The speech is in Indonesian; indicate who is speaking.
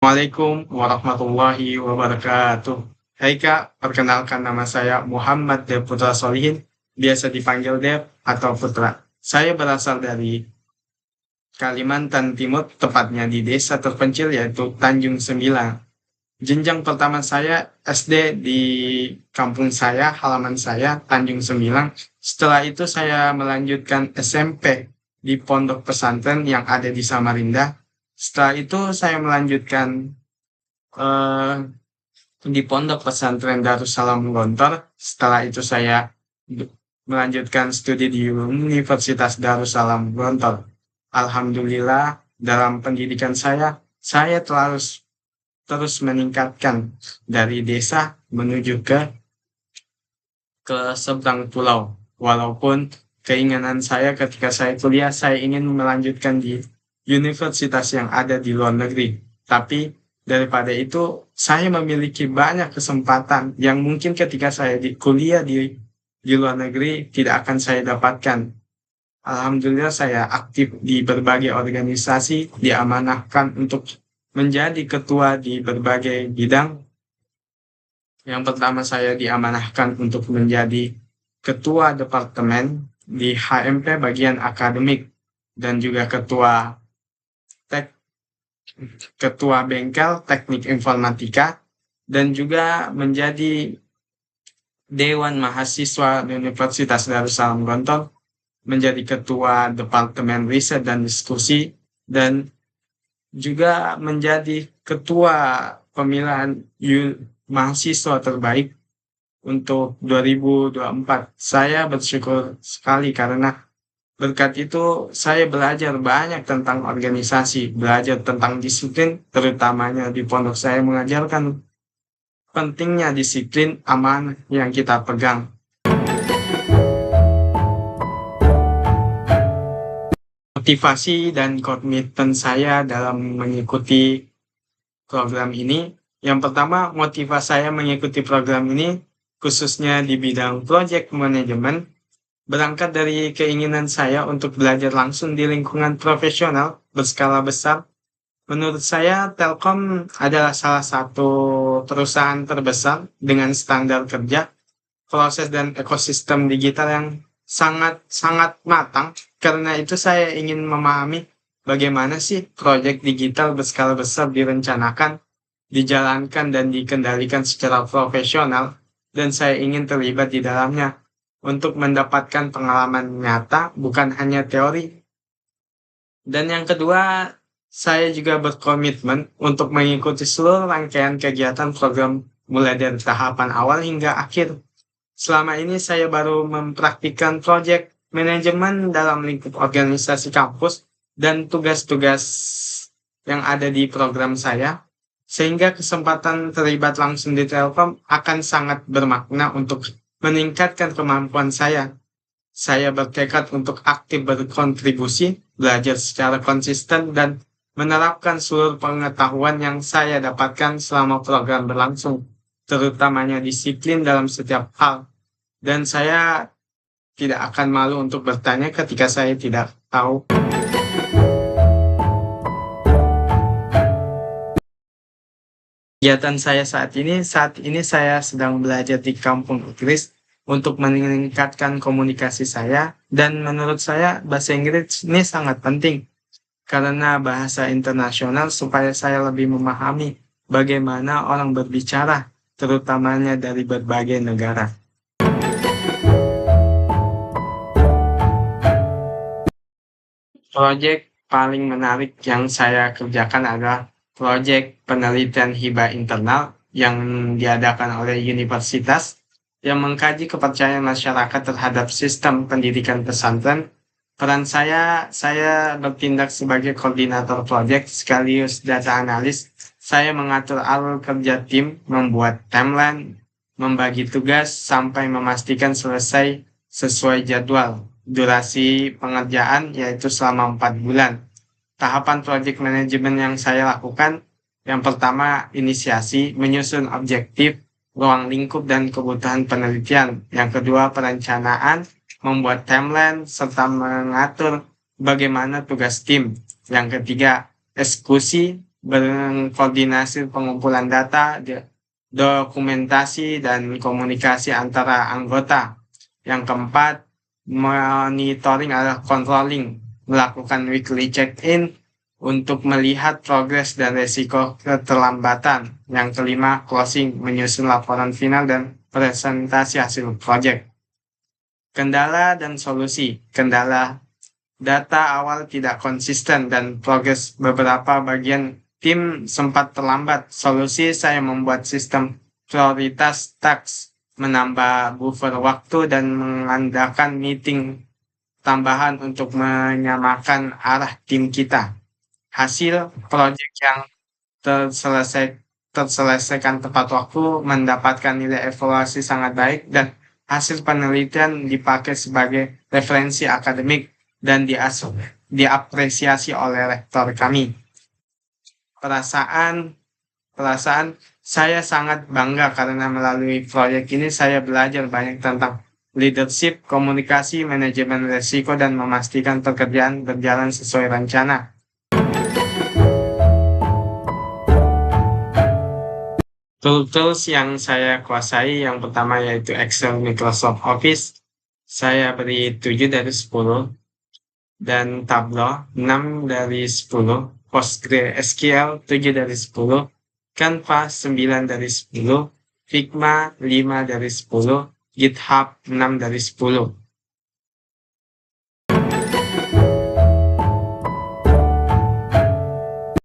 Speaker 1: Assalamualaikum warahmatullahi wabarakatuh. Hai Kak, perkenalkan nama saya Muhammad Dev Putra Solihin, biasa dipanggil Dev atau Putra. Saya berasal dari Kalimantan Timur, tepatnya di desa terpencil yaitu Tanjung Sembilan. Jenjang pertama saya SD di kampung saya, halaman saya, Tanjung Sembilan. Setelah itu saya melanjutkan SMP di pondok pesantren yang ada di Samarinda. Setelah itu saya melanjutkan eh, di pondok pesantren Darussalam Gontor. Setelah itu saya melanjutkan studi di Universitas Darussalam Gontor. Alhamdulillah dalam pendidikan saya terus meningkatkan dari desa menuju ke seberang pulau. Walaupun keinginan saya ketika saya kuliah, saya ingin melanjutkan di universitas yang ada di luar negeri. Tapi daripada itu, saya memiliki banyak kesempatan yang mungkin ketika saya di kuliah di luar negeri tidak akan saya dapatkan. Alhamdulillah saya aktif di berbagai organisasi, diamanahkan untuk menjadi ketua di berbagai bidang. Yang pertama saya diamanahkan untuk menjadi ketua departemen di HMP bagian akademik dan juga ketua bengkel teknik informatika dan juga menjadi Dewan Mahasiswa Universitas Darussalam Gontor, menjadi ketua Departemen Riset dan Diskusi, dan juga menjadi ketua pemilihan mahasiswa terbaik untuk 2024. Saya bersyukur sekali karena berkat itu saya belajar banyak tentang organisasi, belajar tentang disiplin, terutamanya di pondok saya mengajarkan pentingnya disiplin amanah yang kita pegang. Motivasi dan komitmen saya dalam mengikuti program ini, yang pertama motivasi saya mengikuti program ini khususnya di bidang project management berangkat dari keinginan saya untuk belajar langsung di lingkungan profesional berskala besar. Menurut saya, Telkom adalah salah satu perusahaan terbesar dengan standar kerja, proses dan ekosistem digital yang sangat matang. Karena itu saya ingin memahami bagaimana sih proyek digital berskala besar direncanakan, dijalankan dan dikendalikan secara profesional, dan saya ingin terlibat di dalamnya untuk mendapatkan pengalaman nyata, bukan hanya teori. Dan yang kedua, saya juga berkomitmen untuk mengikuti seluruh rangkaian kegiatan program mulai dari tahapan awal hingga akhir. Selama ini saya baru mempraktikkan proyek manajemen dalam lingkup organisasi kampus dan tugas-tugas yang ada di program saya, sehingga kesempatan terlibat langsung di Telkom akan sangat bermakna untuk meningkatkan kemampuan saya. Saya bertekad untuk aktif berkontribusi, belajar secara konsisten, dan menerapkan seluruh pengetahuan yang saya dapatkan selama program berlangsung, terutamanya disiplin dalam setiap hal. Dan saya tidak akan malu untuk bertanya ketika saya tidak tahu. Kegiatan saya saat ini saya sedang belajar di kampung Inggris untuk meningkatkan komunikasi saya, dan menurut saya bahasa Inggris ini sangat penting karena bahasa internasional supaya saya lebih memahami bagaimana orang berbicara, terutamanya dari berbagai negara. Proyek paling menarik yang saya kerjakan adalah proyek penelitian hibah internal yang diadakan oleh universitas yang mengkaji kepercayaan masyarakat terhadap sistem pendidikan pesantren. Peran saya bertindak sebagai koordinator proyek sekaligus data analis. Saya mengatur alur kerja tim, membuat timeline, membagi tugas, sampai memastikan selesai sesuai jadwal. Durasi pengerjaan yaitu selama 4 bulan. Tahapan proyek manajemen yang saya lakukan, yang pertama inisiasi, menyusun objektif, ruang lingkup dan kebutuhan penelitian. Yang kedua perencanaan, membuat timeline, serta mengatur bagaimana tugas tim. Yang ketiga eksekusi, berkoordinasi pengumpulan data, dokumentasi, dan komunikasi antara anggota. Yang keempat, monitoring atau controlling, melakukan weekly check-in untuk melihat progres dan resiko keterlambatan. Yang kelima, closing, menyusun laporan final dan presentasi hasil proyek. Kendala dan solusi. Kendala, data awal tidak konsisten dan progres beberapa bagian tim sempat terlambat. Solusi, saya membuat sistem prioritas task, menambah buffer waktu dan mengadakan meeting tambahan untuk menyamakan arah tim kita. Hasil proyek yang terselesaikan tepat waktu, mendapatkan nilai evaluasi sangat baik, dan hasil penelitian dipakai sebagai referensi akademik dan diapresiasi oleh rektor kami. Perasaan saya sangat bangga karena melalui proyek ini saya belajar banyak tentang leadership, komunikasi, manajemen risiko, dan memastikan pekerjaan berjalan sesuai rencana. Tools yang saya kuasai yang pertama yaitu Excel, Microsoft Office, saya beri 7 dari 10, dan Tableau 6 dari 10, PostgreSQL 7 dari 10, Canva 9 dari 10, Figma 5 dari 10, GitHub 6 dari 10.